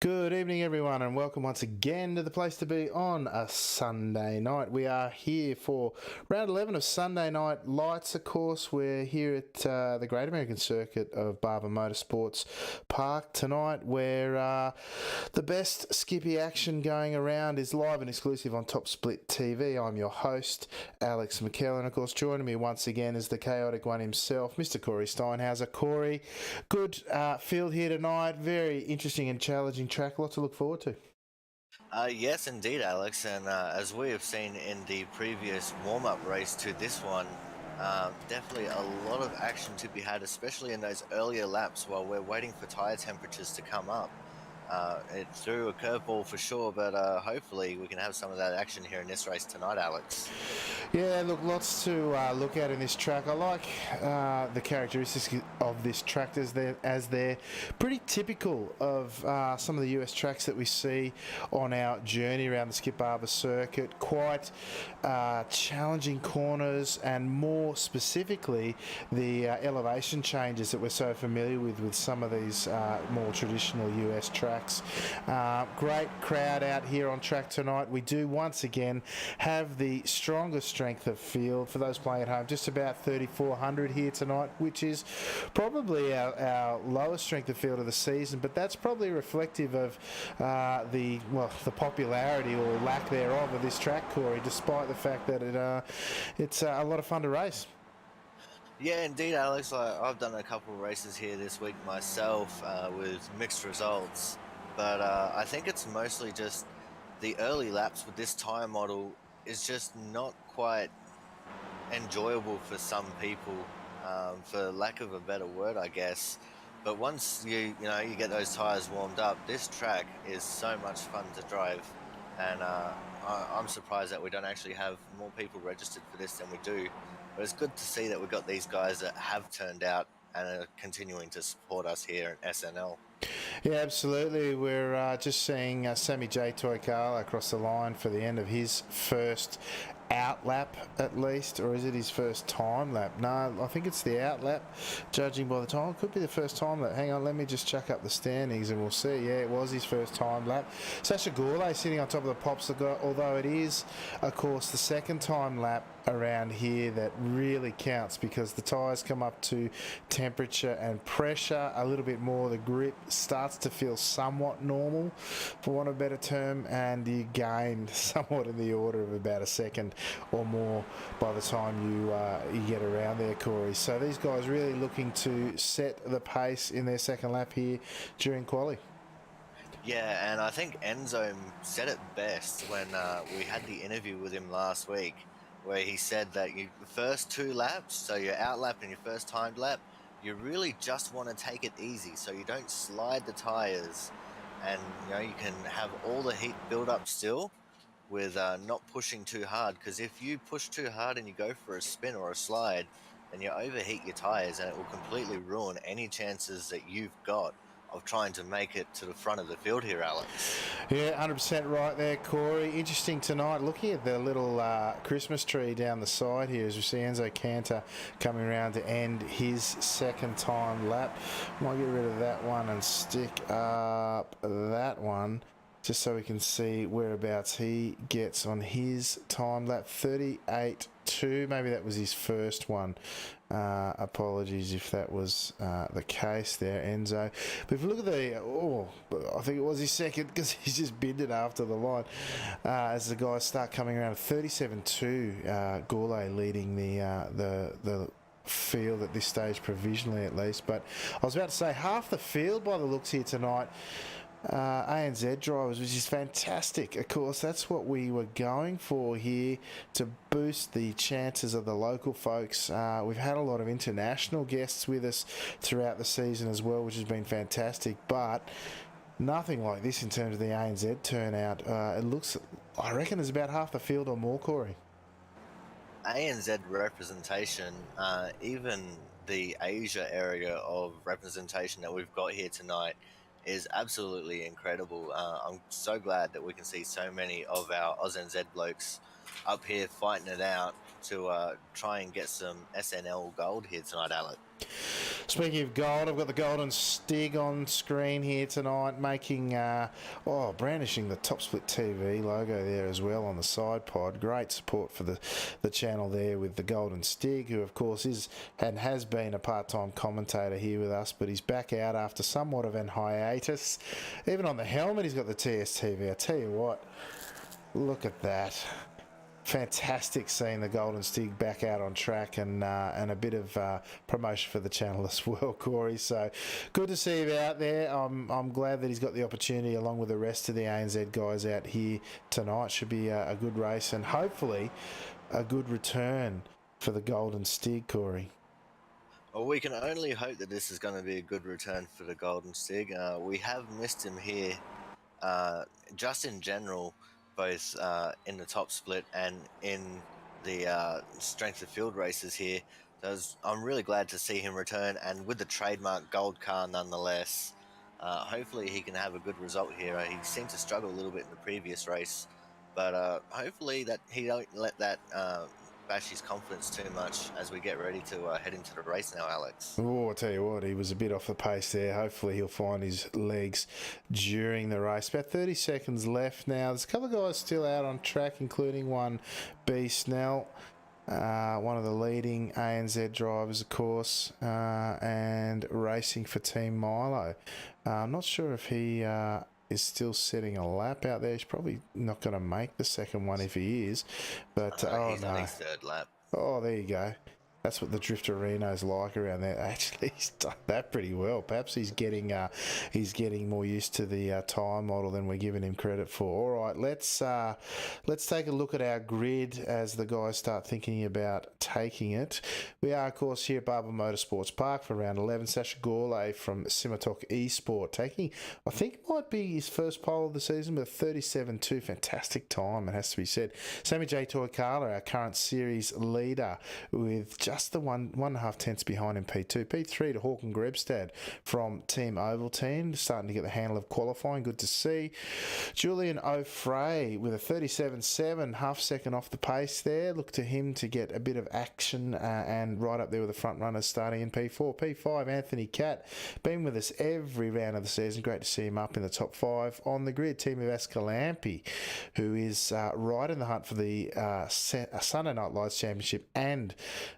Good evening, everyone, and welcome once again to the place to be on a Sunday night. We are here for round 11 of Sunday Night Lights, of course. We're here at the Great American Circuit of Barber Motorsports Park tonight, where the best Skippy action going around is live and exclusive on Top Split TV. I'm your host, Alex McKellen. Of course, joining me once again is the chaotic one himself, Mr. Corey Steinhauser. Corey, good field here tonight. Very interesting and challenging track. A lot to look forward to. Yes, indeed, Alex. And as we have seen in the previous warm-up race to this one, definitely a lot of action to be had, especially in those earlier laps while we're waiting for tyre temperatures to come up. It threw a curveball for sure, but hopefully we can have some of that action here in this race tonight, Alex. Yeah, look, lots to look at in this track. I like the characteristics of this track as they're pretty typical of some of the US tracks that we see on our journey around the Skip Barber circuit. Quite challenging corners, and more specifically, the elevation changes that we're so familiar with some of these more traditional US tracks. Great crowd out here on track tonight. We do once again have the strongest strength of field for those playing at home, just about 3,400 here tonight, which is probably our lowest strength of field of the season, but that's probably reflective of the popularity or lack thereof of this track, Corey, despite the fact that it's a lot of fun to race. Yeah, indeed, Alex. I've done a couple of races here this week myself with mixed results, but I think it's mostly just the early laps with this tyre model is just not quite enjoyable for some people, for lack of a better word, I guess. But once you get those tires warmed up, this track is so much fun to drive, and I'm surprised that we don't actually have more people registered for this than we do. But it's good to see that we've got these guys that have turned out and are continuing to support us here at SNL. Yeah, absolutely. We're just seeing Sammy J. Toykala across the line for the end of his first out lap, at least, or is it his first time lap? No, I think it's the out lap, judging by the time. It could be the first time lap. Hang on, let me just chuck up the standings and we'll see. Yeah, it was his first time lap. Sasha Gourlay sitting on top of the popsicle, although it is, of course, the second time lap around here that really counts, because the tyres come up to temperature and pressure a little bit more. The grip starts to feel somewhat normal, for want of a better term, and you gain somewhat in the order of about a second or more by the time you get around there, Corey. So these guys really looking to set the pace in their second lap here during quali. Yeah, and I think Enzo said it best when we had the interview with him last week, where he said that the first two laps, so your out lap and your first timed lap, you really just want to take it easy so you don't slide the tires, and you can have all the heat build up still with not pushing too hard, because if you push too hard and you go for a spin or a slide, then you overheat your tires and it will completely ruin any chances that you've got of trying to make it to the front of the field here, Alex. Yeah, 100% right there, Corey. Interesting tonight, looking at the little Christmas tree down the side here as we see Enzo Cantor coming around to end his second time lap. Might get rid of that one and stick up that one, just so we can see whereabouts he gets on his time lap. 38.2, maybe that was his first one. Apologies if that was the case there, Enzo. But if you look at I think it was his second, because he's just binned it after the line. As the guys start coming around, 37.2, Gourlay leading the field at this stage, provisionally at least. But I was about to say, half the field by the looks here tonight, ANZ drivers, which is fantastic. Of course, that's what we were going for here, to boost the chances of the local folks. We've had a lot of international guests with us throughout the season as well, which has been fantastic, but nothing like this in terms of the ANZ turnout. It looks, I reckon, there's about half the field or more, Corey. ANZ representation, even the Asia area of representation that we've got here tonight, is absolutely incredible. I'm so glad that we can see so many of our AusNZ blokes up here fighting it out to try and get some SNL gold here tonight, Alex. Speaking of gold, I've got the Golden Stig on screen here tonight, making, brandishing the Top Split TV logo there as well on the side pod. Great support for the channel there with the Golden Stig, who of course is and has been a part-time commentator here with us, but he's back out after somewhat of an hiatus. Even on the helmet, he's got the TSTV. I tell you what, look at that. Fantastic seeing the Golden Stig back out on track, and a bit of promotion for the channel as well, Corey. So good to see him out there. I'm glad that he's got the opportunity along with the rest of the ANZ guys out here tonight. Should be a good race and hopefully a good return for the Golden Stig, Corey. Well, we can only hope that this is going to be a good return for the Golden Stig. We have missed him here, just in general, both in the top split and in the strength of field races here. So I'm really glad to see him return, and with the trademark gold car nonetheless. Hopefully he can have a good result here. He seemed to struggle a little bit in the previous race, but hopefully that he don't let that bash his confidence too much as we get ready to head into the race now, Alex. Oh, I tell you what, he was a bit off the pace there. Hopefully he'll find his legs during the race. About 30 seconds left now. There's a couple of guys still out on track, including one B. Snell, one of the leading ANZ drivers, of course, and racing for Team Milo. I'm not sure if he is still setting a lap out there. He's probably not going to make the second one if he is. But He's on his third lap. Oh, there you go. That's what the Drifterino's like around there. Actually, he's done that pretty well. Perhaps he's getting more used to the tyre model than we're giving him credit for. All right, let's take a look at our grid as the guys start thinking about taking it. We are, of course, here at Barber Motorsports Park for round 11. Sasha Gourlay from Simatok Esport taking, I think, might be his first pole of the season with a 37.2. Fantastic time, it has to be said. Sammy J. Toikala, our current series leader, with just the 1.5 tenths behind in P2. P3 to Hawken Grebstad from Team Ovaltine, starting to get the handle of qualifying. Good to see. Julian O'Fray with a 37.7, half second off the pace there. Look to him to get a bit of action and right up there with the front runners starting in P4. P5, Anthony Catt, been with us every round of the season. Great to see him up in the top 5 on the grid. Team of Escalante, who is right in the hunt for the Sunday Night Lights Championship and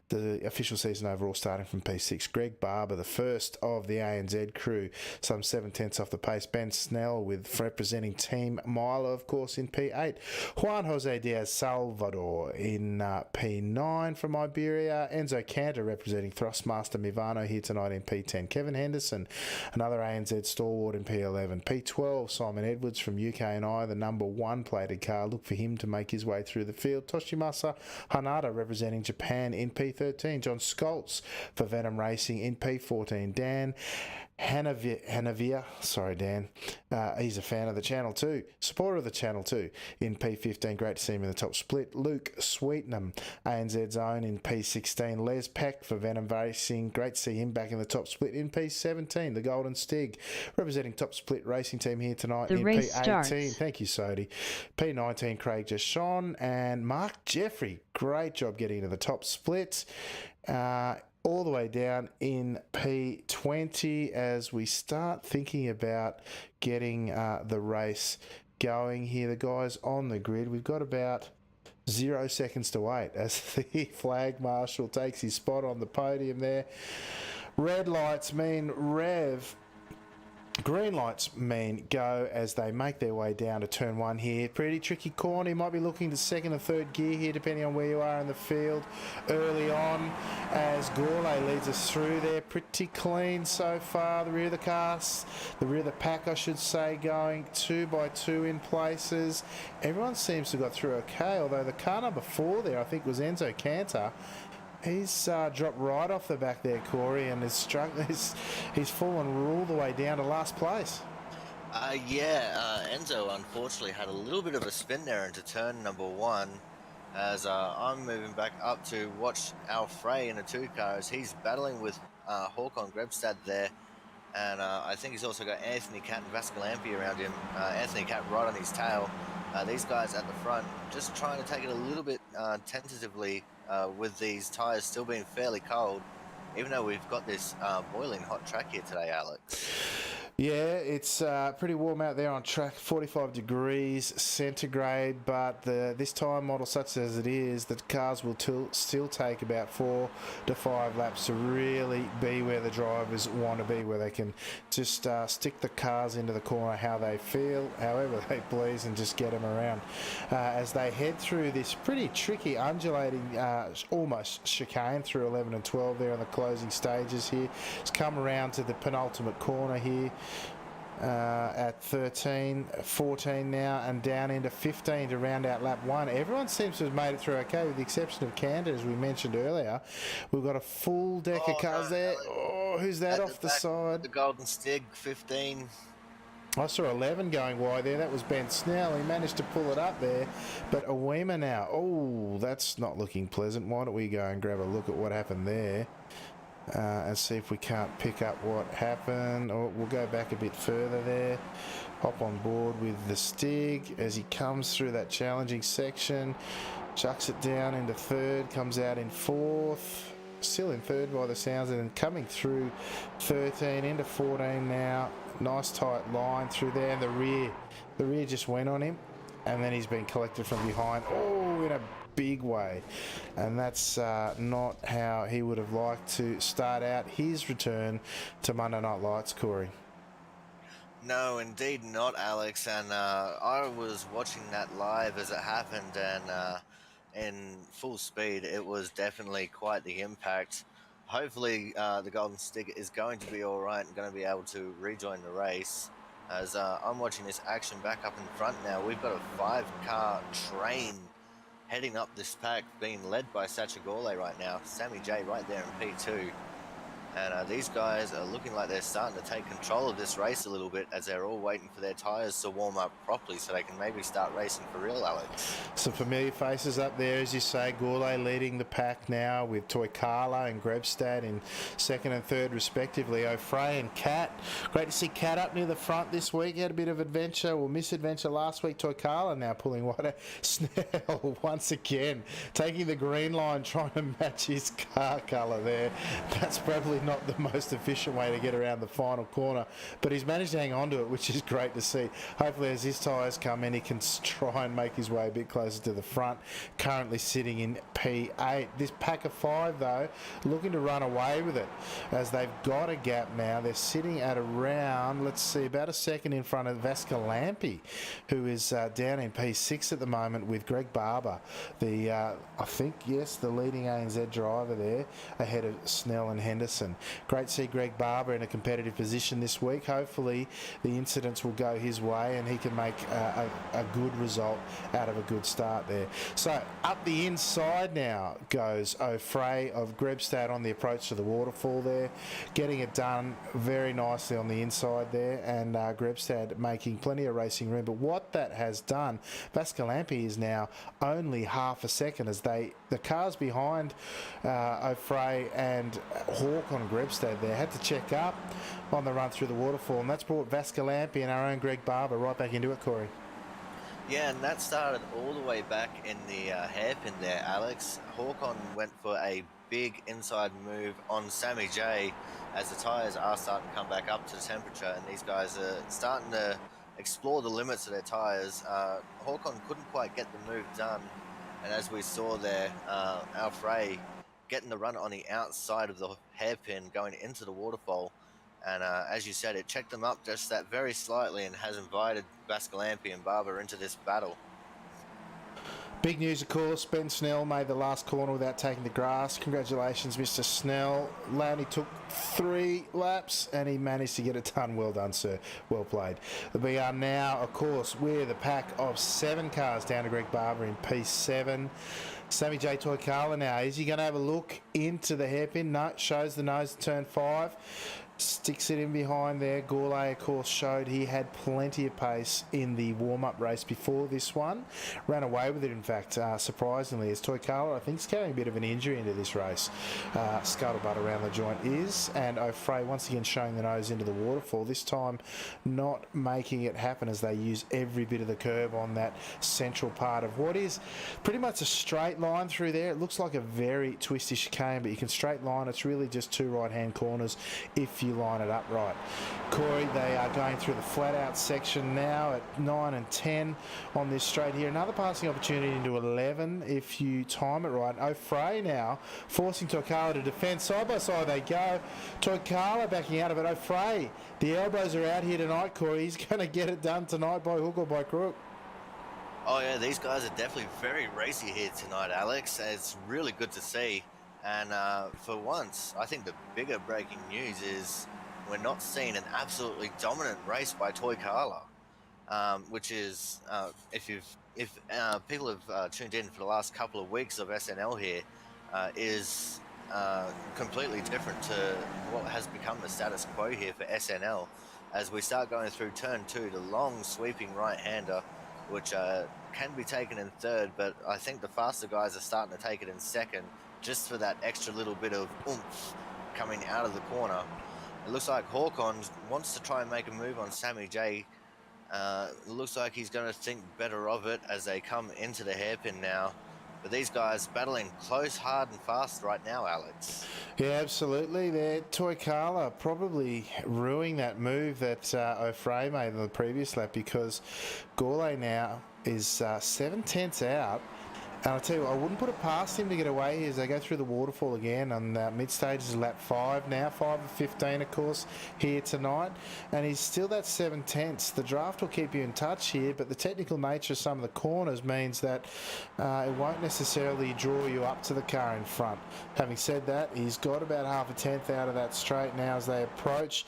the official season overall, starting from P6. Greg Barber, the first of the ANZ crew, some 7 tenths off the pace. Ben Snell with representing Team Milo, of course, in P8. Juan Jose Diaz Salvador in P9 from Iberia. Enzo Cantor representing Thrustmaster Mivano here tonight in P10. Kevin Henderson, another ANZ stalwart in P11. P12, Simon Edwards from UK&I, the number 1 plated car. Look for him to make his way through the field. Toshimasa Hanada representing Japan in P13. John Scholz for Venom Racing in P14. Dan Hanavia, sorry Dan, he's a fan of the channel too, supporter of the channel too, in P15. Great to see him in the top split. Luke Sweetnam, ANZ's own, in P16. Les Peck for Venom Racing, great to see him back in the top split in P17. The Golden Stig representing top split racing team here tonight in P18. Starts. Thank you, Sodi. P19, Craig Jashon and Mark Jeffrey, great job getting into the top split. All the way down in P20 as we start thinking about getting the race going here. The guys on the grid, we've got about 0 seconds to wait as the flag marshal takes his spot on the podium there. Red lights mean rev. Green lights mean go as they make their way down to turn 1 here. Pretty tricky corner. You might be looking to second or third gear here depending on where you are in the field early on as Gourlay leads us through there. Pretty clean so far. The rear of the cars, the rear of the pack I should say, going 2 by 2 in places. Everyone seems to have got through okay, although the car number 4 there I think was Enzo Cantor. He's dropped right off the back there, Corey, and he's fallen all the way down to last place. Enzo unfortunately had a little bit of a spin there into turn number 1 as I'm moving back up to watch Al Frey in a 2 car as he's battling with Håkon Grebstad there, and I think he's also got Anthony Catt and Vascalampi around him. Anthony Catt right on his tail. These guys at the front just trying to take it a little bit tentatively with these tyres still being fairly cold. even though we've got this boiling hot track here today, Alex. Yeah, it's pretty warm out there on track, 45 degrees centigrade, but this time model, such as it is, the cars will still take about 4 to 5 laps to really be where the drivers want to be, where they can just stick the cars into the corner how they feel, however they please, and just get them around. As they head through this pretty tricky, undulating, almost chicane through 11 and 12 there in the closing stages here. It's come around to the penultimate corner here. At 13, 14 now, and down into 15 to round out lap 1. Everyone seems to have made it through okay, with the exception of Canada, as we mentioned earlier. We've got a full deck of cars there. Oh, who's that off the side? The Golden Stig, 15. I saw 11 going wide there. That was Ben Snell. He managed to pull it up there. But Awema now. Oh, that's not looking pleasant. Why don't we go and grab a look at what happened there? And see if we can't pick up what happened. Or we'll go back a bit further there. Hop on board with the Stig as he comes through that challenging section. Chucks it down into third. Comes out in fourth. Still in third by the sounds. And then coming through 13 into 14 now. Nice tight line through there. And the rear just went on him. And then he's been collected from behind. Oh, in a big way, and that's not how he would have liked to start out his return to Monday Night Lights, Corey. No, indeed not, Alex. And I was watching that live as it happened, and in full speed, it was definitely quite the impact. Hopefully, the Golden Stig is going to be all right and going to be able to rejoin the race. As I'm watching this action back up in front now, we've got a 5-car train heading up this pack, being led by Sacha Gourlay right now. Sammy J right there in P2. And these guys are looking like they're starting to take control of this race a little bit, as they're all waiting for their tyres to warm up properly so they can maybe start racing for real, Alex. Some familiar faces up there, as you say. Gourlay leading the pack now with Toykala and Grebstad in second and third respectively. O'Fray and Cat. Great to see Cat up near the front this week. He had a bit of adventure or misadventure last week. Toykala now pulling wider. Snell once again taking the green line, trying to match his car colour there. That's probably not the most efficient way to get around the final corner, but he's managed to hang on to it, which is great to see. Hopefully as his tyres come in, he can try and make his way a bit closer to the front. Currently sitting in P8. This pack of 5 though, looking to run away with it, as they've got a gap now. They're sitting at around, let's see, about a second in front of Vascalampi, who is down in P6 at the moment with Greg Barber, the I think, yes, the leading ANZ driver there, ahead of Snell and Henderson. Great to see Greg Barber in a competitive position this week. Hopefully the incidents will go his way and he can make a good result out of a good start there. So up the inside now goes O'Fray of Grebstad on the approach to the waterfall there, getting it done very nicely on the inside there, and Grebstad making plenty of racing room. But what that has done, Vascalampi is now only half a second, as the cars behind O'Fray and Hawk on Grebstad there had to check up on the run through the waterfall, and that's brought Vascalampi and our own Greg Barber right back into it, Corey. Yeah, and that started all the way back in the hairpin there, Alex. Hawkon went for a big inside move on Sammy J, as the tyres are starting to come back up to the temperature, and these guys are starting to explore the limits of their tyres. Hawkon couldn't quite get the move done, and as we saw there, Alfrey getting the run on the outside of the hairpin going into the waterfall. And as you said, it checked them up just that very slightly and has invited Vascalampi and Barber into this battle. Big news, of course. Ben Snell made the last corner without taking the grass. Congratulations, Mr. Snell. Only took 3 laps and he managed to get it done. Well done, sir. Well played. We are now, of course, with a pack of 7 cars down to Greg Barber in P7. Sammy J. Toykala now. Is he going to have a look into the hairpin? No, shows the nose at turn 5. Sticks it in behind there. Gourlay, of course, showed he had plenty of pace in the warm-up race before this one. Ran away with it, in fact, surprisingly, as Toykala, I think, is carrying a bit of an injury into this race. Scuttlebutt around the joint is, and O'Fray once again showing the nose into the waterfall, this time not making it happen as they use every bit of the curb on that central part of what is pretty much a straight line through there. It looks like a very twisty chicane, but you can straight line. It's really just two right-hand corners if you line it up right. Corey, they are going through the flat-out section now at 9 and 10 on this straight here. Another passing opportunity into 11 if you time it right. O'Fray now forcing Toykala to defend. Side by side they go. Toykala backing out of it. O'Fray, the elbows are out here tonight, Corey. He's going to get it done tonight by hook or by crook. Oh yeah, these guys are definitely very racy here tonight, Alex. It's really good to see. And for once, I think the bigger breaking news is we're not seeing an absolutely dominant race by Toykala, which is if people have tuned in for the last couple of weeks of SNL here, is completely different to what has become the status quo here for SNL. As we start going through turn 2, the long sweeping right-hander, which can be taken in third, but I think the faster guys are starting to take it in second, just for that extra little bit of oomph coming out of the corner. It looks like Hawkon wants to try and make a move on Sammy J. It looks like he's going to think better of it as they come into the hairpin now. But these guys battling close, hard and fast right now, Alex. Yeah, absolutely. They're Toykala probably ruining that move that O'Fray made in the previous lap, because Gourlay now is 7/10 out. And I'll tell you what, I wouldn't put it past him to get away here as they go through the waterfall again on mid-stages, lap 5 now, 5 of 15, of course, here tonight. And he's still that 7/10. The draft will keep you in touch here, but the technical nature of some of the corners means that it won't necessarily draw you up to the car in front. Having said that, he's got about half a tenth out of that straight now as they approach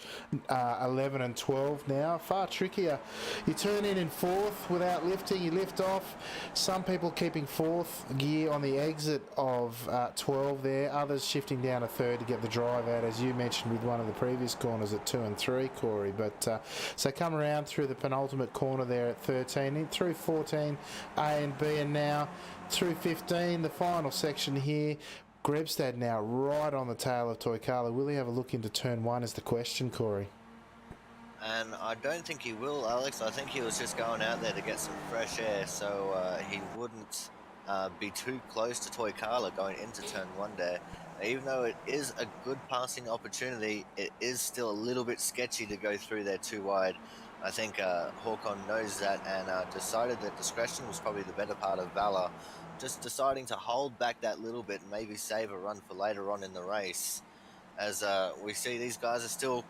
11 and 12 now. Far trickier. You turn in fourth without lifting, you lift off. Some people keeping fourth gear on the exit of 12 there, others shifting down to third to get the drive out, as you mentioned with one of the previous corners at 2 and 3, Corey. But so come around through the penultimate corner there at 13, in through 14 A and B, and now through 15, the final section here. Grebstad now right on the tail of Toykala. Will he have a look into turn 1 is the question, Corey. And I don't think he will, Alex. I think he was just going out there to get some fresh air, so he wouldn't be too close to Toykala going into turn 1 there. Even though it is a good passing opportunity, it is still a little bit sketchy to go through there too wide. I think Hawkon knows that and decided that discretion was probably the better part of valor. Just deciding to hold back that little bit and maybe save a run for later on in the race. As we see, these guys are still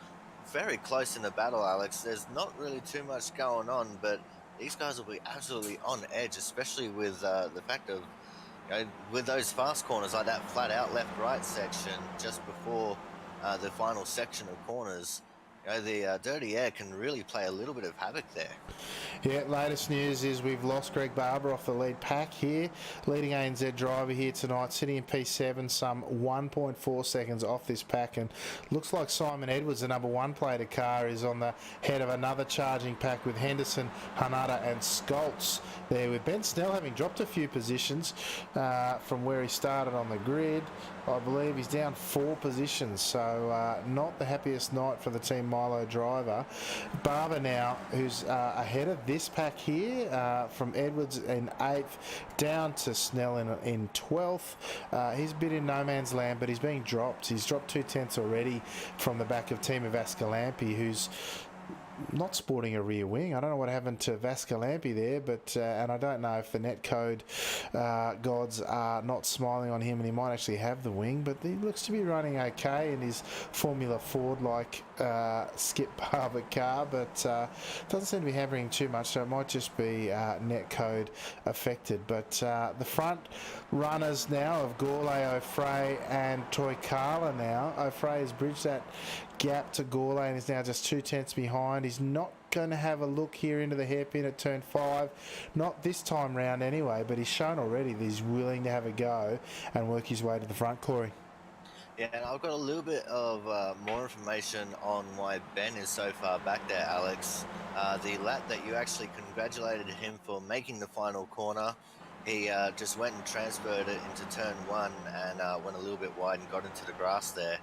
very close in the battle, Alex. There's not really too much going on, but these guys will be absolutely on edge, especially with the fact of, with those fast corners like that flat out left-right section just before the final section of corners. The dirty air can really play a little bit of havoc there. Yeah, latest news is we've lost Greg Barber off the lead pack here. Leading ANZ driver here tonight, sitting in P7, some 1.4 seconds off this pack. And looks like Simon Edwards, the number 1 plated car, is on the head of another charging pack with Henderson, Hanada and Skoltz there, with Ben Snell having dropped a few positions from where he started on the grid. I believe he's down 4 positions, so not the happiest night for the Team Milo driver. Barber now, who's ahead of this pack here, from Edwards in 8th down to Snell in 12th. He's a bit in no man's land, but he's being dropped. He's dropped 2 tenths already from the back of Timo Vascalampi, who's not sporting a rear wing. I don't know what happened to Vascalampi there, but and I don't know if the netcode gods are not smiling on him and he might actually have the wing, but he looks to be running okay in his Formula Ford-like Skip Barber car, but doesn't seem to be hammering too much, so it might just be netcode affected. But the front runners now of Gourlay, O'Fray and Toykala now. O'Fray has bridged that gap to Gourlay and is now just 2 tenths behind. He's not going to have a look here into the hairpin at turn 5, not this time round anyway, but he's shown already that he's willing to have a go and work his way to the front, Corey. Yeah, and I've got a little bit of more information on why Ben is so far back there, Alex. The lap that you actually congratulated him for making the final corner, he just went and transferred it into turn one and went a little bit wide and got into the grass there.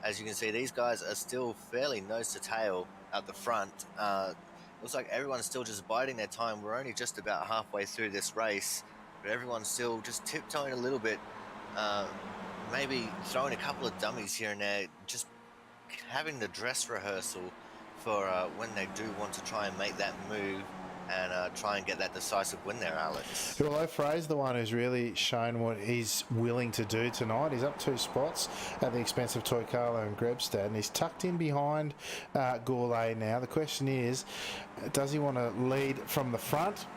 As you can see, these guys are still fairly nose to tail at the front. Looks like everyone's still just biding their time. We're only just about halfway through this race, but everyone's still just tiptoeing a little bit. Uh, Maybe throwing a couple of dummies here and there, just having the dress rehearsal for when they do want to try and make that move and try and get that decisive win there, Alex. Well, O'Frey's the one who's really shown what he's willing to do tonight. He's up 2 spots at the expense of Toykalo and Grebstad, and he's tucked in behind Gourlay now. The question is, does he want to lead from the front,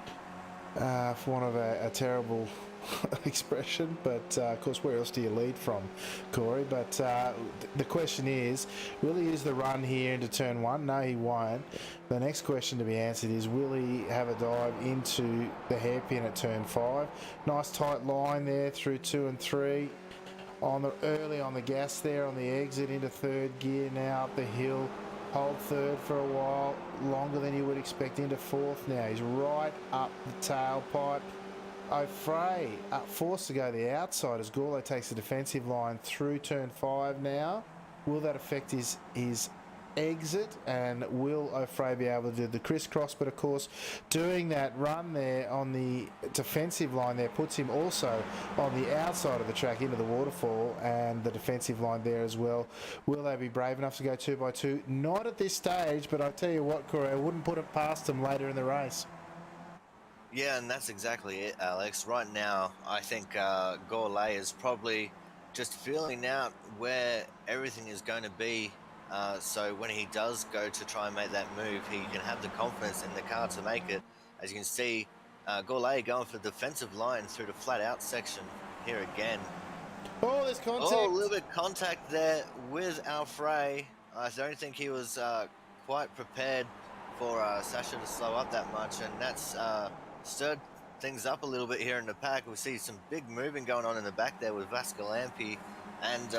for want of a terrible expression, but of course, where else do you lead from, Corey? But the question is, will he use the run here into turn one? No, he won't. The next question to be answered is, will he have a dive into the hairpin at turn 5? Nice tight line there through 2 and 3. Early on the gas there on the exit into third gear, now up the hill. Hold third for a while, longer than you would expect, into fourth now. He's right up the tailpipe. O'Frey forced to go the outside as Gourlay takes the defensive line through turn 5 now. Will that affect his exit, and will O'Frey be able to do the crisscross? But of course, doing that run there on the defensive line there puts him also on the outside of the track into the waterfall and the defensive line there as well. Will they be brave enough to go 2x2? Not at this stage, but I tell you what, Corey, I wouldn't put it past them later in the race. Yeah, and that's exactly it, Alex. Right now, I think Gourlay is probably just feeling out where everything is going to be. So when he does go to try and make that move, he can have the confidence in the car to make it. As you can see, Gourlay going for the defensive line through the flat out section here again. Oh, there's contact. Oh, a little bit of contact there with Alfrey. I don't think he was quite prepared for Sasha to slow up that much, and that's stirred things up a little bit here in the pack. We see some big moving going on in the back there with Vascalampi and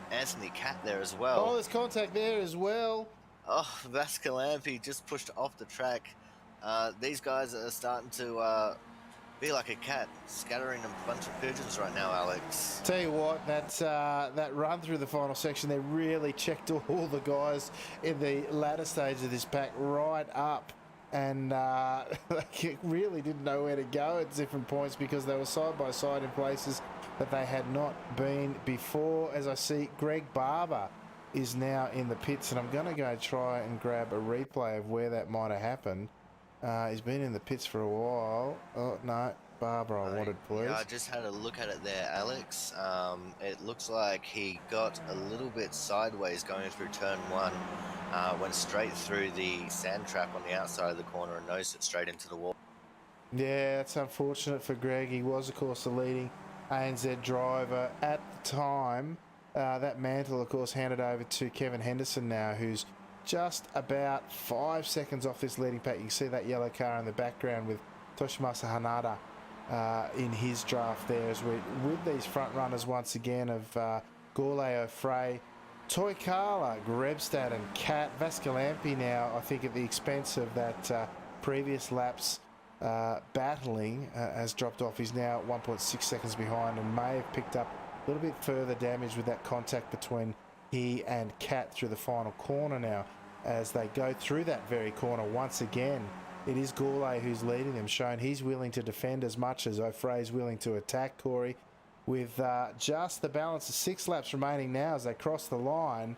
Anthony Catt there as well. Oh, there's contact there as well. Oh, Vascalampi just pushed off the track. These guys are starting to be like a cat scattering a bunch of pigeons right now, Alex. Tell you what, that run through the final section, they really checked all the guys in the latter stage of this pack right up. And they really didn't know where to go at different points because they were side by side in places that they had not been before. As I see, Greg Barber is now in the pits, and I'm going to go try and grab a replay of where that might have happened. He's been in the pits for a while. Oh, no, Barber I wanted, please. Yeah, I just had a look at it there, Alex. It looks like he got a little bit sideways going through turn 1. Went straight through the sand trap on the outside of the corner and nosed it straight into the wall. Yeah, that's unfortunate for Greg. He was, of course, the leading ANZ driver at the time. That mantle, of course, handed over to Kevin Henderson now, who's just about 5 seconds off this leading pack. You can see that yellow car in the background with Toshimasa Hanada in his draft there, as we're with these front runners once again of Gourlay, O'Frey, Toykala, Grebstad and Catt. Vascalampi now, I think, at the expense of that previous lap's battling, has dropped off. He's now 1.6 seconds behind and may have picked up a little bit further damage with that contact between he and Catt through the final corner now as they go through that very corner once again. It is Gourlay who's leading them, showing he's willing to defend as much as O'Frey's willing to attack, Corey, with just the balance of 6 laps remaining now as they cross the line.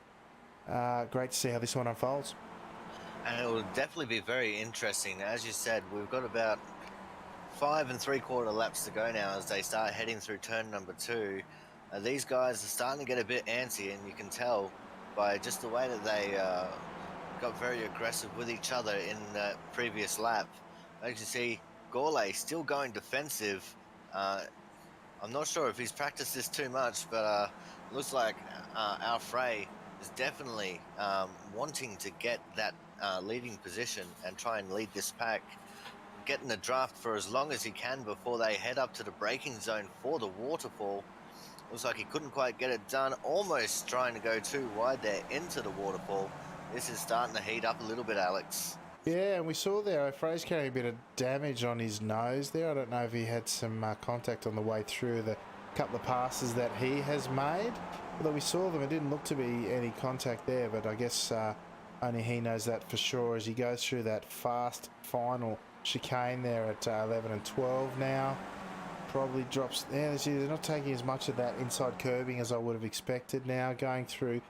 Great to see how this one unfolds. And it will definitely be very interesting. As you said, we've got about 5 3/4 laps to go now as they start heading through turn number 2. These guys are starting to get a bit antsy, and you can tell by just the way that they got very aggressive with each other in the previous lap. As you can see, Gourlay still going defensive. I'm not sure if he's practiced this too much, but looks like Alfrey is definitely wanting to get that leading position and try and lead this pack, getting the draft for as long as he can before they head up to the braking zone for the waterfall. Looks like he couldn't quite get it done. Almost trying to go too wide there into the waterfall. This is starting to heat up a little bit, Alex. Yeah, and we saw there, O'Frea's carrying a bit of damage on his nose there. I don't know if he had some contact on the way through the couple of passes that he has made. Although we saw them, it didn't look to be any contact there, but I guess only he knows that for sure as he goes through that fast final chicane there at 11 and 12 now. Probably drops there. They're not taking as much of that inside curbing as I would have expected now, going through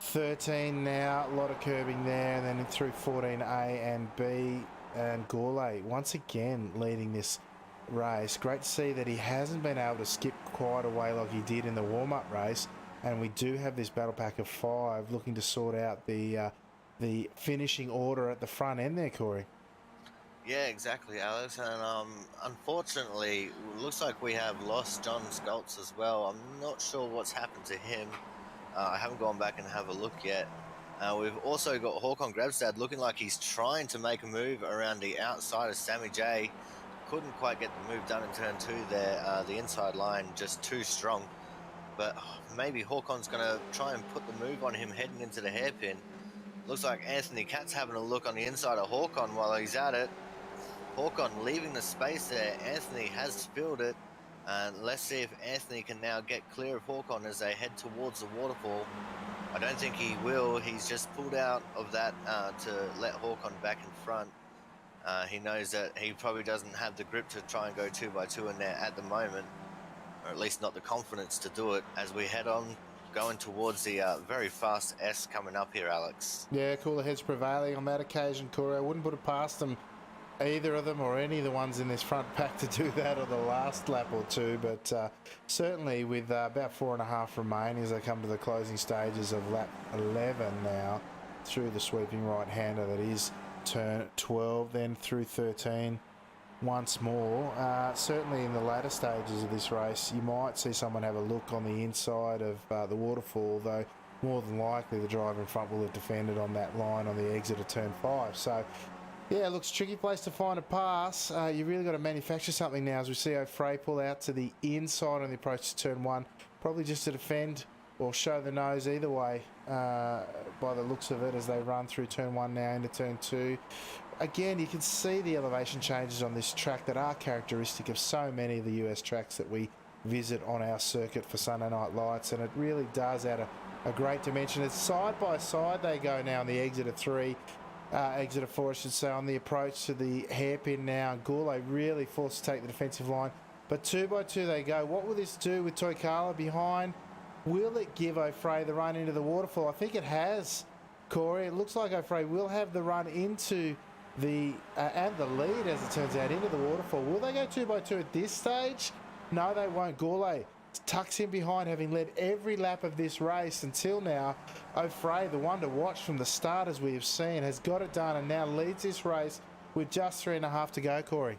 13 now, a lot of curbing there, and then through 14A and B, and Gourlay once again leading this race. Great to see that he hasn't been able to skip quite away like he did in the warm-up race, and we do have this battle pack of 5 looking to sort out the finishing order at the front end there, Corey. Yeah, exactly, Alex. And unfortunately, it looks like we have lost John Skoltz as well. I'm not sure what's happened to him. I haven't gone back and have a look yet. We've also got Håkon Grevstad looking like he's trying to make a move around the outside of Sammy J. Couldn't quite get the move done in turn 2 there. The inside line just too strong. But maybe Håkon's going to try and put the move on him heading into the hairpin. Looks like Anthony Katz having a look on the inside of Håkon while he's at it. Håkon leaving the space there. Anthony has filled it. And let's see if Anthony can now get clear of Håkon as they head towards the waterfall. I don't think he will. He's just pulled out of that to let Håkon back in front. He knows that he probably doesn't have the grip to try and go 2x2 in there at the moment, or at least not the confidence to do it as we head on going towards the very fast S coming up here, Alex. Yeah, cooler heads prevailing on that occasion, Corey. I wouldn't put it past them, either of them or any of the ones in this front pack, to do that on the last lap or two, but certainly with about 4.5 remaining as they come to the closing stages of lap 11 now, through the sweeping right-hander that is turn 12, then through 13 once more. Certainly in the latter stages of this race, you might see someone have a look on the inside of the waterfall, though more than likely the driver in front will have defended on that line on the exit of turn 5. So yeah, it looks a tricky place to find a pass. You really got to manufacture something now as we see O'Fray pull out to the inside on the approach to turn 1, probably just to defend or show the nose either way by the looks of it as they run through turn 1 now into turn 2. Again, you can see the elevation changes on this track that are characteristic of so many of the US tracks that we visit on our circuit for Sunday Night Lights, and it really does add a great dimension. It's side by side they go now on the exit of 3. Exit of 4, I should say, on the approach to the hairpin now. Gourlay really forced to take the defensive line, but 2x2 they go. What will this do with Toikala behind? Will it give O'Fray the run into the waterfall? I think it has, Corey. It looks like O'Fray will have the run into the and the lead, as it turns out, into the waterfall. Will they go 2x2 at this stage? No, they won't. Gourlay tucks in behind, having led every lap of this race until now. O'Fray, the one to watch from the start, as we have seen, has got it done and now leads this race with just 3.5 to go, Corey.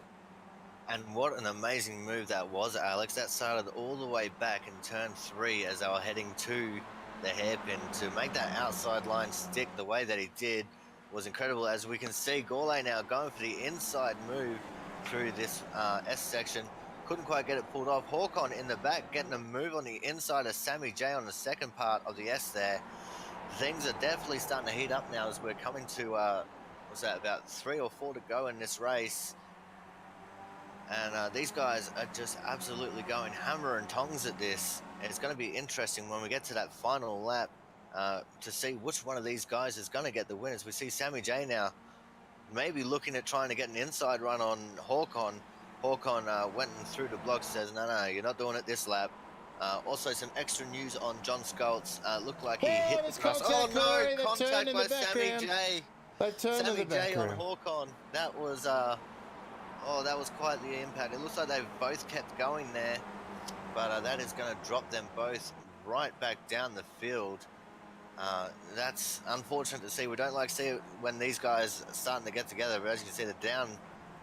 And what an amazing move that was, Alex. That started all the way back in turn 3 as they were heading to the hairpin. To make that outside line stick the way that he did was incredible. As we can see, Gourlay now going for the inside move through this S section. Couldn't quite get it pulled off. Håkon in the back getting a move on the inside of Sammy J on the second part of the S there. Things are definitely starting to heat up now as we're coming to, what's that, about 3 or 4 to go in this race. And these guys are just absolutely going hammer and tongs at this. And it's going to be interesting when we get to that final lap to see which one of these guys is going to get the win. As we see Sammy J now maybe looking at trying to get an inside run on Håkon. Håkon went through the block, says, no, you're not doing it this lap. Also, some extra news on John Skoltz. Looked like he hit the grass. Oh, no, contact by Sammy J. Sammy J on Håkon. That was... oh, that was quite the impact. It looks like they've both kept going there, but that is going to drop them both right back down the field. That's unfortunate to see. We don't like to see it when these guys are starting to get together, but as you can see, they're down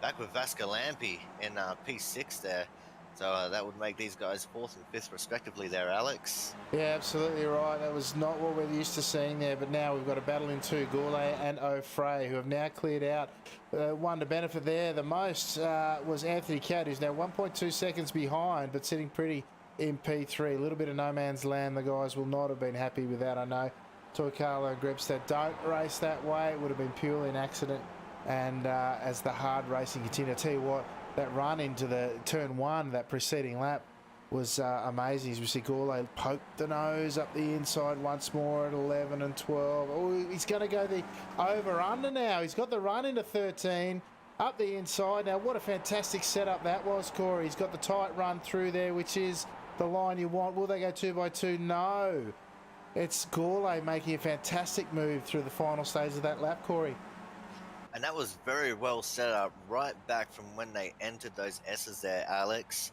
back with Vascalampi in P6 there. So that would make these guys 4th and 5th respectively there, Alex. Yeah, absolutely right. That was not what we're used to seeing there, but now we've got a battle in 2, Gourlay and O'Fray, who have now cleared out. One to benefit there the most was Anthony Catt, who's now 1.2 seconds behind, but sitting pretty in P3. A little bit of no man's land. The guys will not have been happy with that, I know. Toycarlo and Grebstead don't race that way. It would have been purely an accident. And as the hard racing continued, I tell you what, that run into the turn one, that preceding lap, was amazing. As we see Gourlay poke the nose up the inside once more at 11 and 12. Oh, he's going to go the over-under now. He's got the run into 13. Up the inside. Now, what a fantastic setup that was, Corey. He's got the tight run through there, which is the line you want. Will they go 2 by 2? No. It's Gourlay making a fantastic move through the final stage of that lap, Corey. And that was very well set up right back from when they entered those S's there, Alex.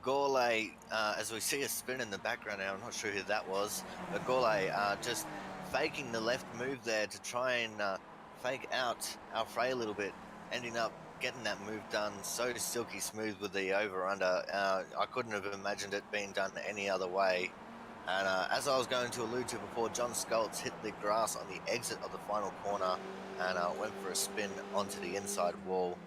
Gourlay, as we see a spin in the background now, I'm not sure who that was, but Gourlay just faking the left move there to try and fake out Alfred a little bit. Ending up getting that move done so silky smooth with the over-under. I couldn't have imagined it being done any other way. And as I was going to allude to before, John Skoltz hit the grass on the exit of the final corner and went for a spin onto the inside wall.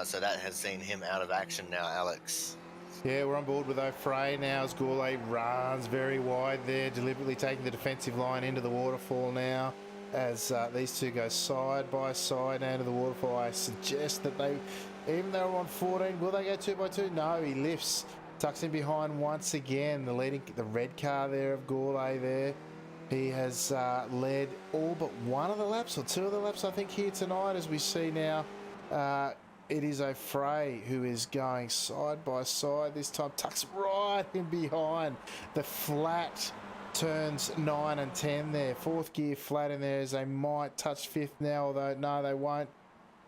So that has seen him out of action now, Alex. Yeah, we're on board with O'Fray now as Gourlay runs very wide there, deliberately taking the defensive line into the waterfall now. As these two go side by side now to the waterfall, I suggest that they, even though we're on 14, will they go 2 by 2? No, he lifts, tucks in behind once again. The red car there of Gourlay there. He has led all but one of the laps, or 2 of the laps, I think, here tonight, as we see now. It is O'Fray who is going side by side this time, tucks right in behind the flat turns 9 and 10 there. 4th gear flat in there as they might touch 5th now, although no, they won't.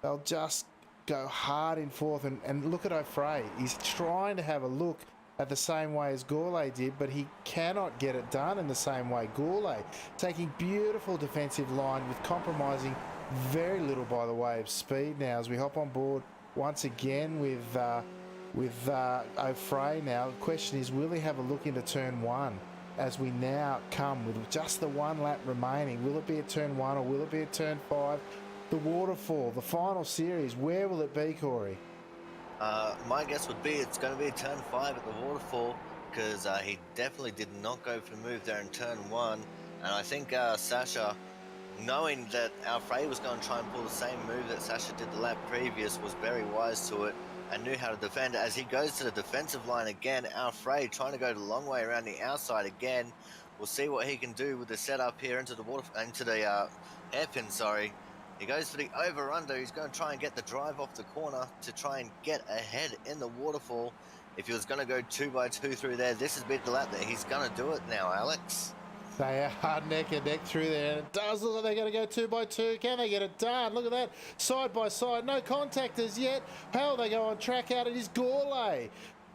They'll just go hard in 4th. And look at O'Fray. He's trying to have a look at the same way as Gourlay did, but he cannot get it done in the same way. Gourlay taking beautiful defensive line with compromising very little by the way of speed now as we hop on board once again with O'Fray now. The question is, will he have a look into turn 1? As we now come with just the 1 lap remaining. Will it be at turn 1 or will it be at turn 5? The waterfall, the final series, where will it be, Corey? My guess would be it's going to be turn 5 at the waterfall, because he definitely did not go for the move there in turn 1. And I think Sasha, knowing that Alfred was going to try and pull the same move that Sasha did the lap previous, was very wise to it and knew how to defend it. As he goes to the defensive line again, Alfred trying to go the long way around the outside again. We'll see what he can do with the setup here into the hairpin, sorry. He goes for the over-under. He's going to try and get the drive off the corner to try and get ahead in the waterfall. If he was going to go 2 by 2 through there, this has been the lap that he's going to do it now, Alex. They are neck and neck through there, and it does look like they're going to go 2 by 2. Can they get it done? Look at that, side by side, no contact as yet. How they go on track out? It is Gourlay.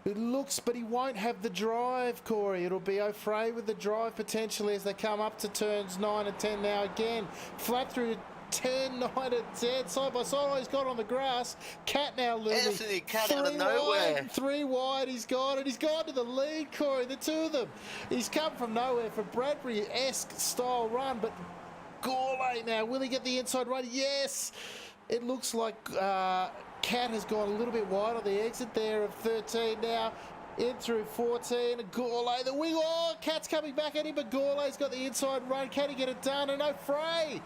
It looks, but he won't have the drive, Corey. It'll be O'Fray with the drive potentially as they come up to turns 9 and 10 now again. Flat through 10, 9 and 10, side by side. Oh, he's got on the grass. Cat now looming. Anthony Cat out of nowhere. Wide, 3 wide, he's gone, and he's gone to the lead, Corey, the 2 of them. He's come from nowhere for Bradbury-esque style run, but Gourlay now, will he get the inside run? Yes! It looks like Cat has gone a little bit wide on the exit there of 13 now. In through 14, and Gourlay, the wing. Oh, Cat's coming back at him, but Gourlay's got the inside run. Can he get it done? And O'Fray's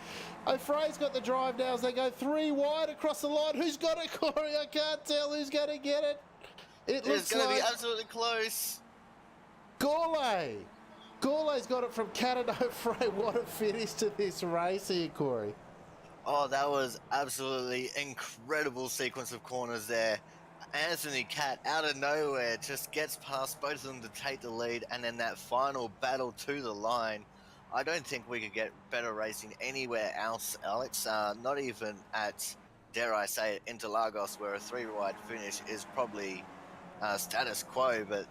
got the drive now as they go 3 wide across the line. Who's got it, Corey? I can't tell who's going to get it. It's going to be absolutely close. Gourlay. Gourlay's got it from Cat and O'Fray. What a finish to this race here, Corey. Oh, that was absolutely incredible sequence of corners there. Anthony Cat out of nowhere just gets past both of them to take the lead, and then that final battle to the line. I don't think we could get better racing anywhere else, Alex. Not even at, dare I say it, Interlagos, where a 3-wide finish is probably status quo. But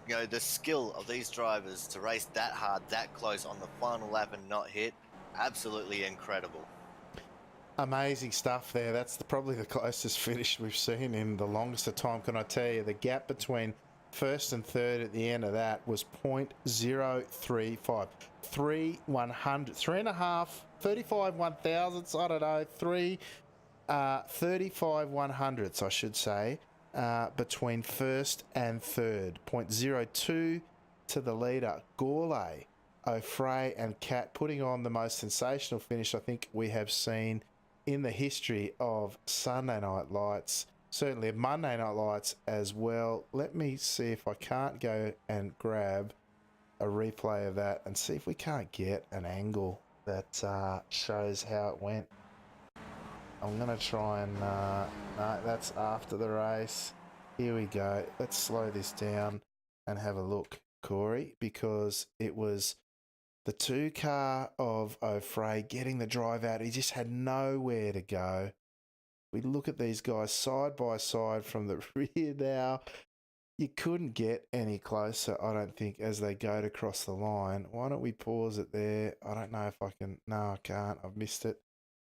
you know, the skill of these drivers to race that hard, that close on the final lap and not hit, absolutely incredible. Amazing stuff there. That's probably the closest finish we've seen in the longest of time. Can I tell you, the gap between first and third at the end of that was 0.035. 3/100, 35 1,000ths, I don't know, 35 100ths, I should say. between first and third. 0.02 to the leader. Gourlay, O'Fray and Cat putting on the most sensational finish I think we have seen in the history of Sunday Night Lights. Certainly of Monday Night Lights as well. Let me see if I can't go and grab a replay of that and see if we can't get an angle that shows how it went. I'm going to try and... no, that's after the race. Here we go. Let's slow this down and have a look, Corey, because it was the 2-car of O'Fray getting the drive out. He just had nowhere to go. We look at these guys side by side from the rear now. You couldn't get any closer, I don't think, as they go to cross the line. Why don't we pause it there? I don't know if I can. No, I can't. I've missed it.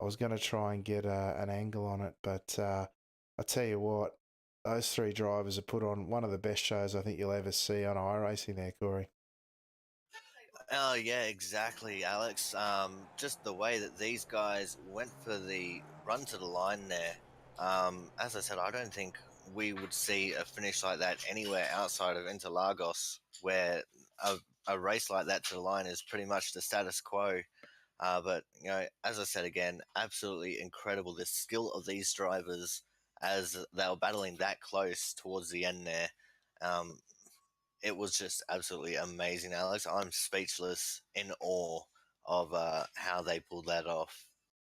I was going to try and get an angle on it, but I tell you what, those three drivers have put on one of the best shows I think you'll ever see on iRacing there, Corey. Oh, yeah, exactly, Alex. Just the way that these guys went for the run to the line there. As I said, I don't think we would see a finish like that anywhere outside of Interlagos, where a race like that to the line is pretty much the status quo. But, as I said again, absolutely incredible. The skill of these drivers as they were battling that close towards the end there. It was just absolutely amazing, Alex. I'm speechless, in awe of how they pulled that off.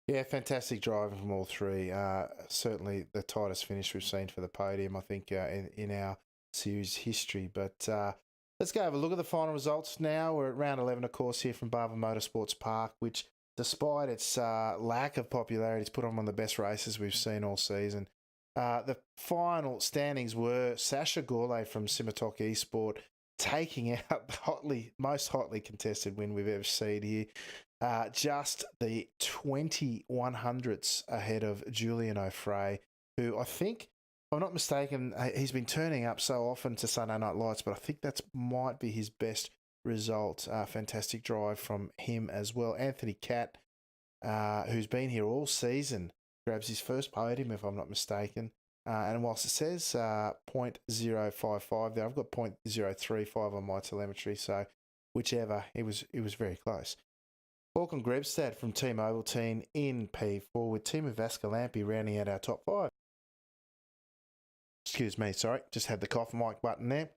Yeah, fantastic driving from all three. Certainly the tightest finish we've seen for the podium, I think, in our series history. But let's go have a look at the final results now. We're at round 11, of course, here from Barber Motorsports Park, which, despite its lack of popularity, has put on one of the best races we've seen all season. The final standings were Sasha Gourlay from Simitok Esport taking out the most hotly contested win we've ever seen here. Just the 2100ths ahead of Julian O'Fray, who I think, if I'm not mistaken, he's been turning up so often to Sunday Night Lights, but I think that might be his best result. Fantastic drive from him as well. Anthony Catt, who's been here all season, grabs his first podium, if I'm not mistaken. And whilst it says 0.055 there, I've got 0.035 on my telemetry, so whichever, it was very close. Håkon Grebstad from Team Ovaltine in P4 with Team of Vascalampi rounding out our top 5. Excuse me, sorry, just had the cough mic button there.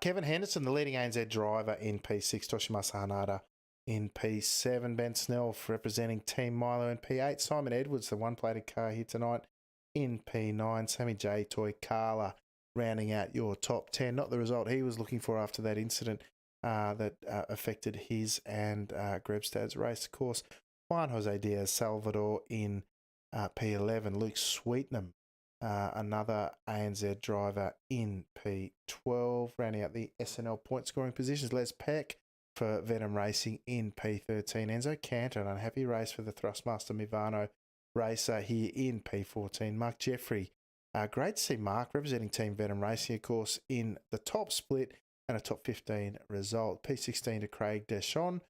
Kevin Henderson, the leading ANZ driver in P6, Toshimasa Hanada in P7, Ben Snell representing Team Milo in P8, Simon Edwards, the one-plated car here tonight, in P9, Sammy J. Toy Carla rounding out your top 10. Not the result he was looking for after that incident that affected his and Grebstad's race. Of course, Juan Jose Diaz Salvador in P11, Luke Sweetnam, another ANZ driver in P12, rounding out the SNL point scoring positions. Les Peck for Venom Racing in P13. Enzo Cantor, an unhappy race for the Thrustmaster Mivano racer here in P14. Mark Jeffrey, great to see Mark representing Team Venom Racing, of course, in the top split and a top 15 result. P16 to Craig Deschon.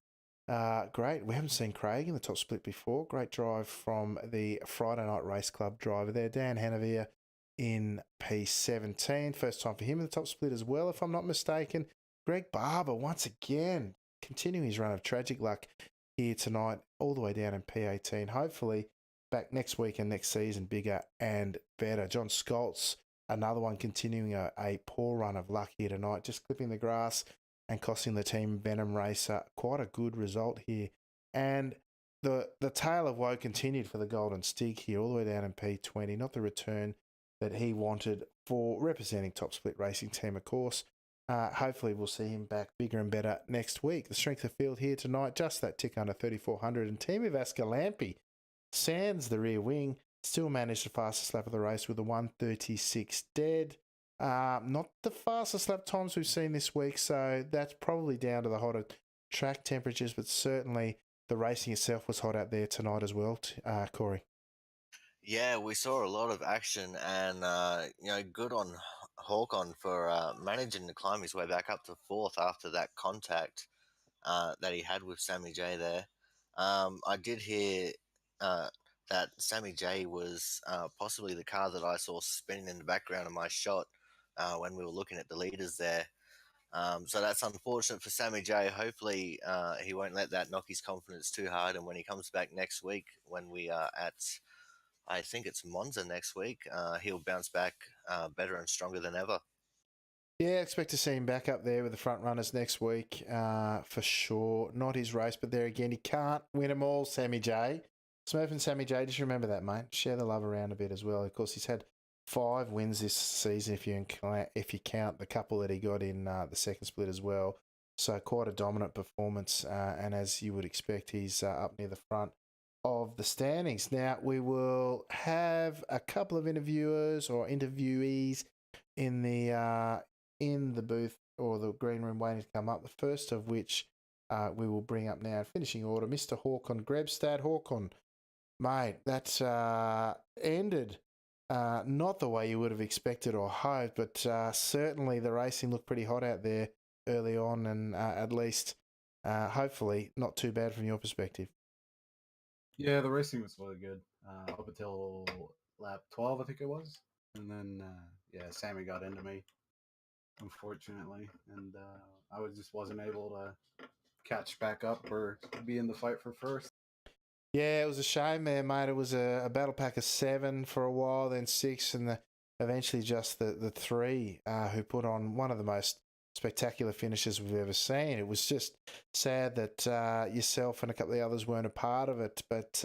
Great. We haven't seen Craig in the top split before. Great drive from the Friday Night Race Club driver there. Dan Hanavier in P17. First time for him in the top split as well, if I'm not mistaken. Greg Barber, once again, continuing his run of tragic luck here tonight, all the way down in P18. Hopefully back next week and next season, bigger and better. John Scholz, another one continuing a poor run of luck here tonight, just clipping the grass and costing the Team Venom Racer quite a good result here. And the tale of woe continued for the Golden Stig here, all the way down in P20. Not the return that he wanted for representing Top Split Racing Team, of course. Hopefully we'll see him back bigger and better next week. The strength of field here tonight, just that tick under 3,400. And Team of Vascalampi, sans the rear wing, still managed the fastest lap of the race with a 1:36 dead. Not the fastest lap times we've seen this week, so that's probably down to the hotter track temperatures, but certainly the racing itself was hot out there tonight as well, Corey. Yeah, we saw a lot of action, and good on Hawkon for managing to climb his way back up to fourth after that contact that he had with Sammy J there. I did hear that Sammy J was possibly the car that I saw spinning in the background of my shot when we were looking at the leaders there. So that's unfortunate for Sammy J. Hopefully, he won't let that knock his confidence too hard. And when he comes back next week, when we are at, I think it's Monza next week, he'll bounce back better and stronger than ever. Yeah, expect to see him back up there with the front runners next week for sure. Not his race, but there again, he can't win them all, Sammy J. Smurf and Sammy J, just remember that, mate. Share the love around a bit as well. Of course, he's had 5 wins this season if you count the couple that he got in the second split as well. So quite a dominant performance, and as you would expect, he's up near the front of the standings. Now, we will have a couple of interviewers or interviewees in the booth or the green room waiting to come up. The first of which we will bring up now in finishing order, Mr. Håkon Grebstad. Håkon, mate, that ended not the way you would have expected or hoped, but certainly the racing looked pretty hot out there early on, and at least hopefully not too bad from your perspective. Yeah, the racing was really good up until lap 12, I think it was. And then, Sammy got into me, unfortunately. And just wasn't able to catch back up or be in the fight for first. Yeah, it was a shame there, mate. It was a battle pack of 7 for a while, then 6, and eventually just the 3 who put on one of the most spectacular finishes we've ever seen. It was just sad that yourself and a couple of the others weren't a part of it, but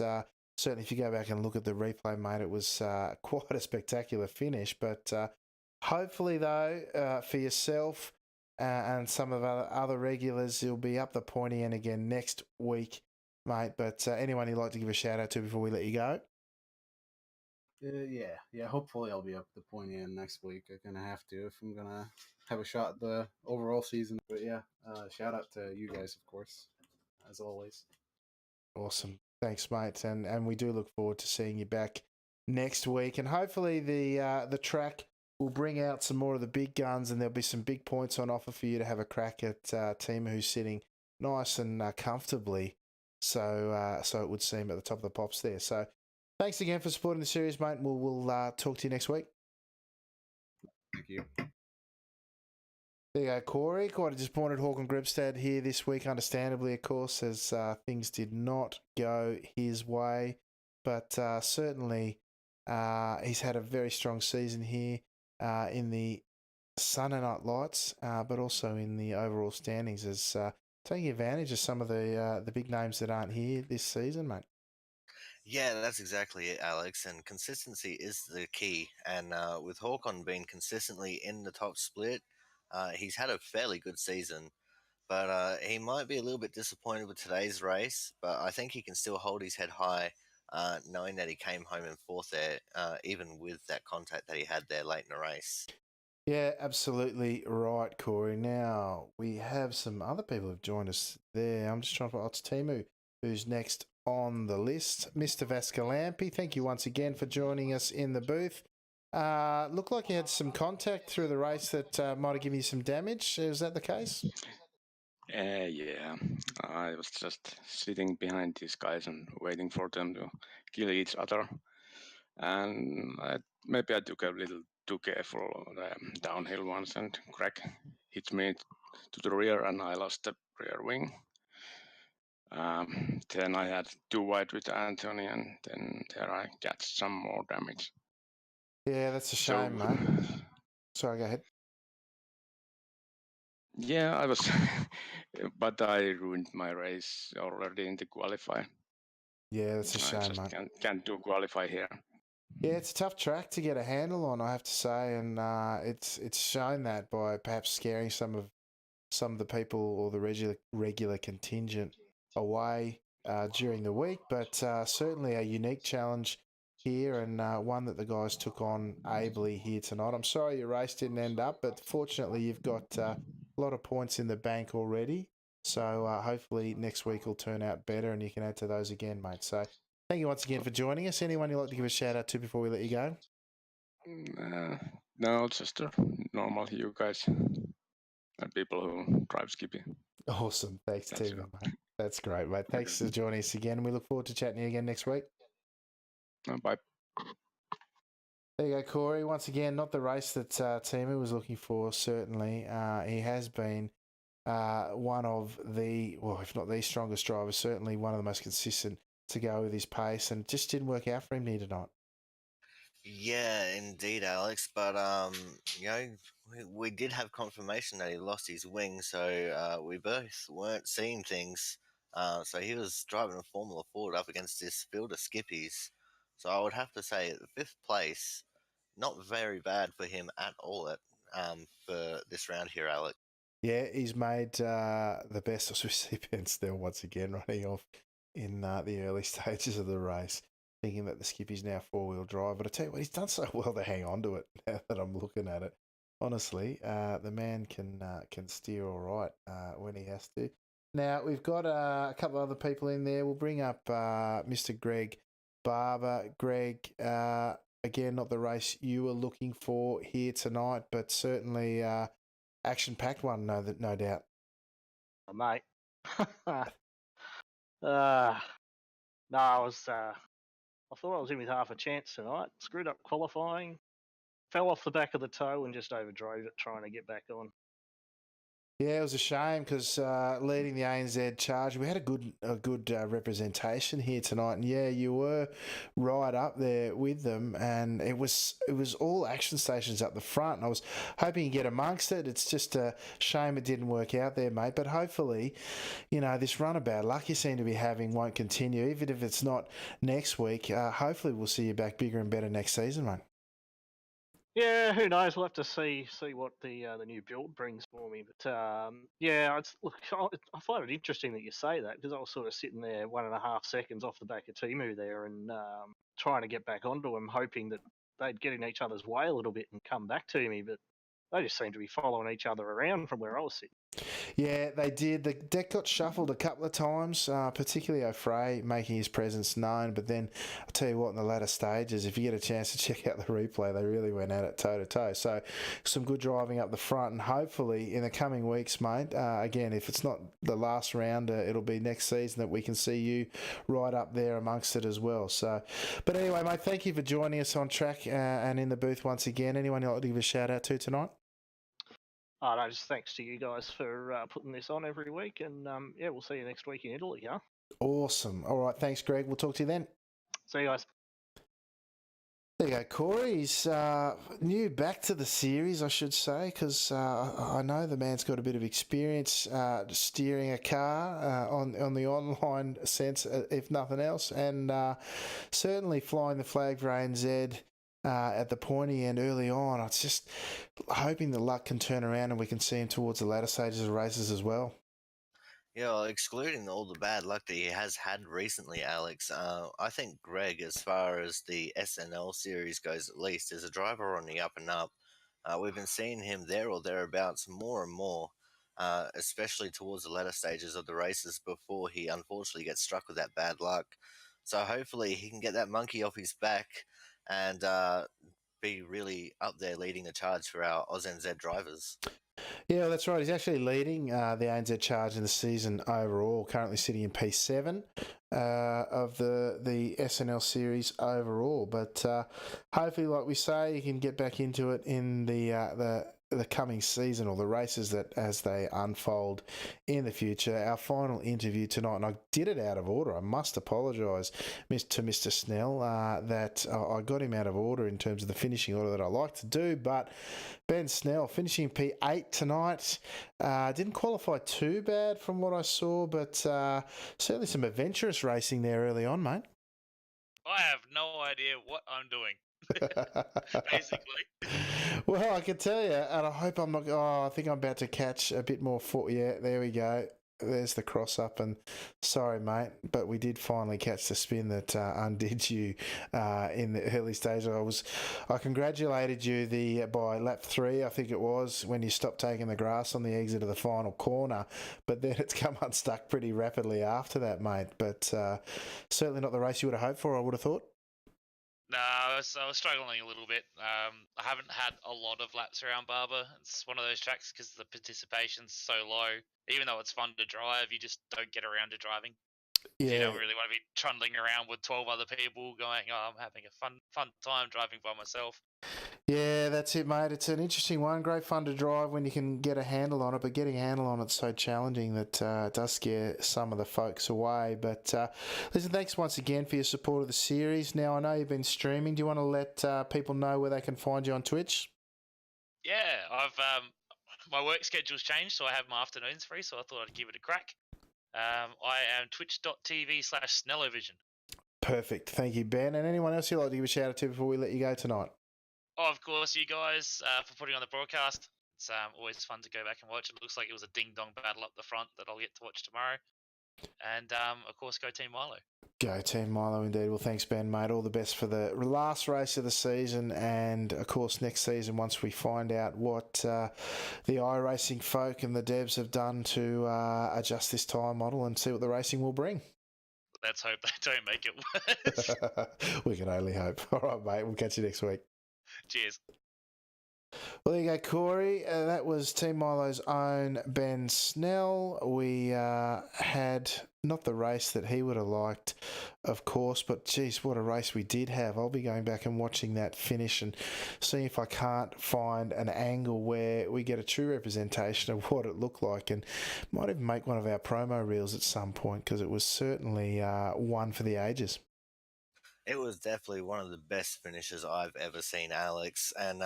certainly if you go back and look at the replay, mate, it was quite a spectacular finish. But hopefully, though, for yourself and some of our other regulars, you'll be up the pointy end again next week, mate. But anyone you'd like to give a shout out to before we let you go? Yeah. Hopefully, I'll be up the pointy end next week. I'm gonna have to if I'm gonna have a shot at the overall season. But yeah, shout out to you guys, of course, as always. Awesome, thanks, mate, and we do look forward to seeing you back next week, and hopefully the track will bring out some more of the big guns, and there'll be some big points on offer for you to have a crack at Teemu, who's sitting nice and comfortably. So it would seem at the top of the pops there. So thanks again for supporting the series, mate. We'll talk to you next week. Thank you. There you go, Corey. Quite a disappointed Håkon Grebstad here this week, understandably, of course, as things did not go his way. But certainly he's had a very strong season here in the Sunday Night Lights, but also in the overall standings, as taking advantage of some of the big names that aren't here this season, mate. Yeah, that's exactly it, Alex. And consistency is the key. And with Hawkon being consistently in the top split, he's had a fairly good season. But he might be a little bit disappointed with today's race. But I think he can still hold his head high, knowing that he came home in fourth there, even with that contact that he had there late in the race. Yeah, absolutely right, Corey. Now, we have some other people who've joined us there. I'm just trying to... it's Teemu, who's next on the list. Mr. Vascalampi, thank you once again for joining us in the booth. Looked like you had some contact through the race that might have given you some damage. Is that the case? Yeah, I was just sitting behind these guys and waiting for them to kill each other. And maybe I took a little too careful the downhill ones, and crack hit me to the rear, and I lost the rear wing. Then I had 2 wide with Anthony, and then there I got some more damage. Yeah, that's a shame, mate. Sorry, go ahead. Yeah, I was, but I ruined my race already in the qualify. Yeah, that's a shame, I just mate. can't do qualify here. Yeah, it's a tough track to get a handle on, I have to say, and it's shown that by perhaps scaring some of the people or the regular contingent away during the week. But certainly a unique challenge here, and one that the guys took on ably here tonight. I'm sorry your race didn't end up, but fortunately you've got a lot of points in the bank already. So hopefully next week will turn out better, and you can add to those again, mate. So thank you once again for joining us. Anyone you'd like to give a shout out to before we let you go? No, just normal you guys and people who drive Skippy. Awesome. Thanks, Tim, mate. That's great, mate. Thanks for joining us again. We look forward to chatting to you again next week. Bye. There you go, Corey. Once again, not the race that Timu was looking for, certainly. He has been one of the, well, if not the strongest drivers, certainly one of the most consistent to go with his pace, and it just didn't work out for him here tonight. Yeah, indeed, Alex. But we did have confirmation that he lost his wing, so we both weren't seeing things. So he was driving a Formula Ford up against this field of skippies. So I would have to say, fifth place, not very bad for him at all for this round here, Alex. Yeah, he's made the best of Swiss Ben Snell once again, running off in the early stages of the race, thinking that the Skippy's now four-wheel drive. But I tell you what, he's done so well to hang on to it now that I'm looking at it. Honestly, the man can steer all right when he has to. Now, we've got a couple of other people in there. We'll bring up Mr. Greg Barber. Greg, again, not the race you were looking for here tonight, but certainly action-packed one, no doubt. Oh, mate. No, I thought I was in with half a chance tonight. Screwed up qualifying, fell off the back of the toe, and just overdrove it trying to get back on. Yeah, it was a shame because leading the ANZ charge, we had a good representation here tonight, and yeah, you were right up there with them, and it was all action stations up the front. And I was hoping you get amongst it. It's just a shame it didn't work out there, mate. But hopefully, this run of bad luck you seem to be having won't continue, even if it's not next week. Hopefully, we'll see you back bigger and better next season, mate. Yeah, who knows? We'll have to see what the new build brings for me. But look, I find it interesting that you say that because I was sort of sitting there 1.5 seconds off the back of Timu there and trying to get back onto him, hoping that they'd get in each other's way a little bit and come back to me. But they just seem to be following each other around from where I was sitting. Yeah, they did. The deck got shuffled a couple of times, particularly O'Fray making his presence known. But then, I'll tell you what, in the latter stages, if you get a chance to check out the replay, they really went at it toe-to-toe. So, some good driving up the front. And hopefully, in the coming weeks, mate, again, if it's not the last round, it'll be next season that we can see you right up there amongst it as well. So, but anyway, mate, thank you for joining us on track and in the booth once again. Anyone you'd like to give a shout-out to tonight? Oh, no, just thanks to you guys for putting this on every week. And we'll see you next week in Italy, huh? Awesome. All right, thanks, Greg. We'll talk to you then. See you guys. There you go, Corey. He's new back to the series, I should say, because I know the man's got a bit of experience steering a car on the online sense, if nothing else, and certainly flying the flag for ANZ at the pointy end early on. I was just hoping the luck can turn around and we can see him towards the latter stages of races as well. Yeah, well, excluding all the bad luck that he has had recently, Alex, I think Greg, as far as the SNL series goes at least, is a driver on the up and up. We've been seeing him there or thereabouts more and more, especially towards the latter stages of the races before he unfortunately gets struck with that bad luck. So hopefully he can get that monkey off his back and be really up there leading the charge for our AusNZ drivers. Yeah, that's right. He's actually leading the ANZ charge in the season overall, currently sitting in P7 of the SNL series overall. But hopefully, like we say, he can get back into it in the coming season or the races that as they unfold in the future. Our final interview tonight, and I did it out of order. I must apologise to Mr. Snell that I got him out of order in terms of the finishing order that I like to do, but Ben Snell finishing P8 tonight. Didn't qualify too bad from what I saw, but certainly some adventurous racing there early on, mate. I have no idea what I'm doing. Basically. Well, I can tell you, and I hope I'm not. Oh, I think I'm about to catch a bit more foot. Yeah, there we go. There's the cross up, and sorry, mate, but we did finally catch the spin that undid you in the early stage. I congratulated you by lap 3, I think it was, when you stopped taking the grass on the exit of the final corner. But then it's come unstuck pretty rapidly after that, mate. But certainly not the race you would have hoped for, I would have thought. No, I was struggling a little bit. I haven't had a lot of laps around Barber. It's one of those tracks because the participation's so low. Even though it's fun to drive, you just don't get around to driving. You Yeah. don't really want to be trundling around with 12 other people going, oh, I'm having a fun time driving by myself. Yeah, that's it, mate. It's an interesting one. Great fun to drive when you can get a handle on it, but getting a handle on it's so challenging that it does scare some of the folks away. But listen, thanks once again for your support of the series. Now, I know you've been streaming. Do you want to let people know where they can find you on Twitch? Yeah, I've my work schedule's changed, so I have my afternoons free, so I thought I'd give it a crack. I am twitch.tv/Snellovision. Perfect. Thank you, Ben. And anyone else you'd like to give a shout out to before we let you go tonight? Oh, of course, you guys for putting on the broadcast. It's always fun to go back and watch. It looks like it was a ding-dong battle up the front that I'll get to watch tomorrow. And, of course, go Team Milo. Go Team Milo indeed. Well, thanks, Ben, mate. All the best for the last race of the season and, of course, next season once we find out what the iRacing folk and the devs have done to adjust this tyre model and see what the racing will bring. Let's hope they don't make it worse. We can only hope. All right, mate. We'll catch you next week. Cheers. Well, there you go, Corey. That was Team Milo's own Ben Snell. We had not the race that he would have liked, of course, but geez, what a race we did have. I'll be going back and watching that finish and seeing if I can't find an angle where we get a true representation of what it looked like, and might even make one of our promo reels at some point because it was certainly one for the ages. It was definitely one of the best finishes I've ever seen, Alex. And,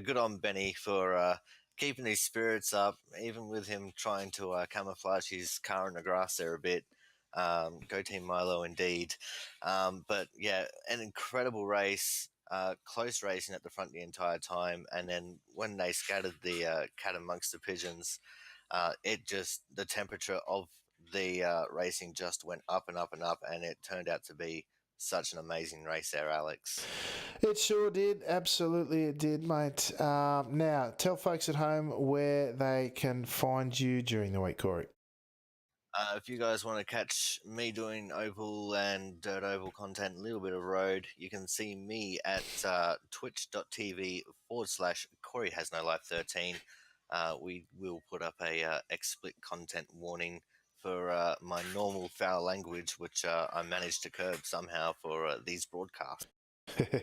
good on Benny for keeping his spirits up, even with him trying to camouflage his car in the grass there a bit. Go Team Milo indeed. But, yeah, an incredible race, close racing at the front the entire time. And then when they scattered the cat amongst the pigeons, the temperature of the racing just went up and up and up, and it turned out to be such an amazing race there, Alex. It sure did. Absolutely it did, mate. Now, tell folks at home where they can find you during the week, Corey. If you guys want to catch me doing oval and dirt oval content, a little bit of road, you can see me at twitch.tv/Corey Has No Life 13. We will put up a explicit content warning for my normal foul language, which I managed to curb somehow for these broadcasts.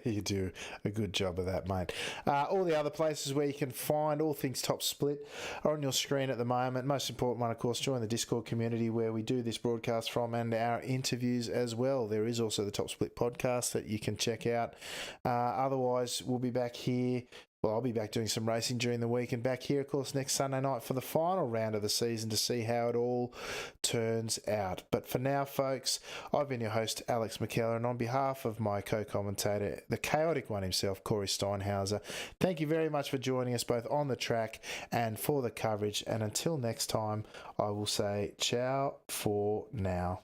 You do a good job of that, mate. All the other places where you can find all things Top Split are on your screen at the moment. Most important one, of course, join the Discord community where we do this broadcast from and our interviews as well. There is also the Top Split podcast that you can check out. Otherwise, we'll be back here. Well, I'll be back doing some racing during the week and back here, of course, next Sunday night for the final round of the season to see how it all turns out. But for now, folks, I've been your host, Alex McKellar, and on behalf of my co-commentator, the chaotic one himself, Corey Steinhauser, thank you very much for joining us both on the track and for the coverage. And until next time, I will say ciao for now.